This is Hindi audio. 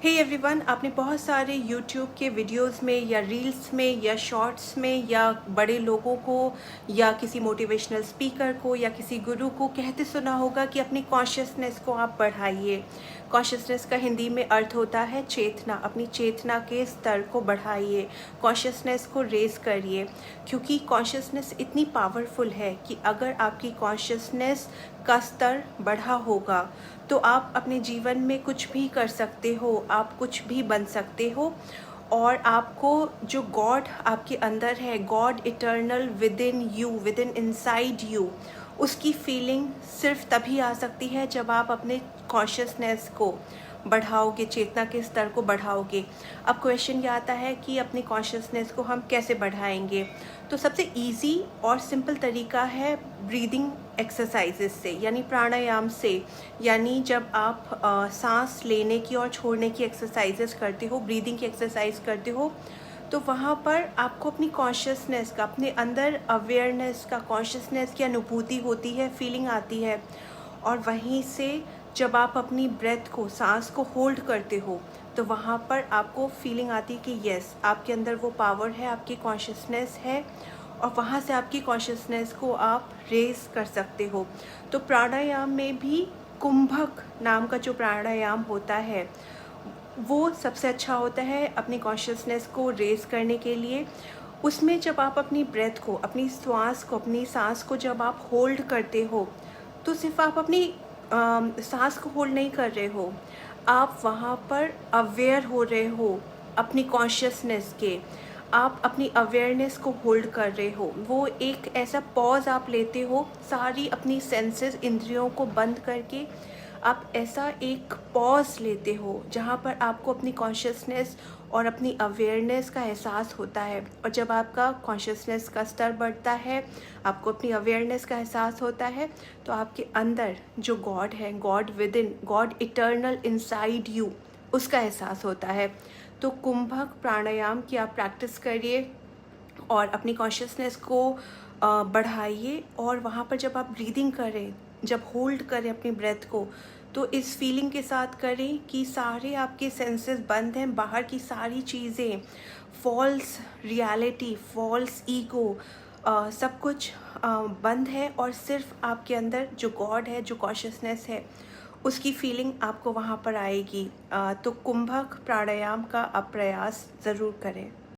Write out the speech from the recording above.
हे एवरीवन, आपने बहुत सारे यूट्यूब के वीडियोस में या रील्स में या शॉर्ट्स में या बड़े लोगों को या किसी मोटिवेशनल स्पीकर को या किसी गुरु को कहते सुना होगा कि अपनी कॉन्शियसनेस को आप बढ़ाइए। कॉन्शियसनेस का हिंदी में अर्थ होता है चेतना। अपनी चेतना के स्तर को बढ़ाइए, कॉन्शियसनेस को रेज करिए, क्योंकि कॉन्शियसनेस इतनी पावरफुल है कि अगर आपकी कॉन्शियसनेस का स्तर बढ़ा होगा तो आप अपने जीवन में कुछ भी कर सकते हो, आप कुछ भी बन सकते हो। और आपको जो गॉड आपके अंदर है, God eternal with in you, with in inside you, उसकी फीलिंग सिर्फ तभी आ सकती है जब आप अपने कॉन्शियसनेस को बढ़ाओगे, चेतना के स्तर को बढ़ाओगे। अब क्वेश्चन ये आता है कि अपनी कॉन्शियसनेस को हम कैसे बढ़ाएंगे। तो सबसे इजी और सिंपल तरीका है ब्रीदिंग एक्सरसाइजेस से, यानी प्राणायाम से। यानी जब आप सांस लेने की और छोड़ने की एक्सरसाइजेस करते हो, ब्रीदिंग की एक्सरसाइज करते हो, तो वहाँ पर आपको अपनी कॉन्शियसनेस का, अपने अंदर अवेयरनेस का, कॉन्शियसनेस की अनुभूति होती है, फीलिंग आती है। और वहीं से जब आप अपनी ब्रेथ को, सांस को होल्ड करते हो, तो वहाँ पर आपको फीलिंग आती है कि यस, आपके अंदर वो पावर है, आपकी कॉन्शियसनेस है, और वहाँ से आपकी कॉन्शियसनेस को आप रेज कर सकते हो। तो प्राणायाम में भी कुंभक नाम का जो प्राणायाम होता है वो सबसे अच्छा होता है अपनी कॉन्शियसनेस को रेज करने के लिए। उसमें जब आप अपनी ब्रेथ को, अपनी श्वास को, अपनी सांस को जब आप होल्ड करते हो, तो सिर्फ आप अपनी सांस को होल्ड नहीं कर रहे हो, आप वहाँ पर अवेयर हो रहे हो अपनी कॉन्शियसनेस के, आप अपनी अवेयरनेस को होल्ड कर रहे हो। वो एक ऐसा पॉज आप लेते हो, सारी अपनी सेंसेस, इंद्रियों को बंद करके आप ऐसा एक पॉज लेते हो जहाँ पर आपको अपनी कॉन्शियसनेस और अपनी अवेयरनेस का एहसास होता है। और जब आपका कॉन्शियसनेस का स्तर बढ़ता है, आपको अपनी अवेयरनेस का एहसास होता है, तो आपके अंदर जो गॉड है, God with in, God eternal inside you, उसका एहसास होता है। तो कुंभक प्राणायाम की आप प्रैक्टिस करिए और अपनी कॉन्शियसनेस को बढ़ाइए। और वहाँ पर जब आप ब्रीदिंग करें, जब होल्ड करें अपनी ब्रेथ को, तो इस फीलिंग के साथ करें कि सारे आपके सेंसेस बंद हैं, बाहर की सारी चीज़ें, फॉल्स रियलिटी, फॉल्स ईगो, सब कुछ बंद है, और सिर्फ आपके अंदर जो गॉड है, जो कॉन्शियसनेस है, उसकी फीलिंग आपको वहाँ पर आएगी। तो कुंभक प्राणायाम का आप प्रयास ज़रूर करें।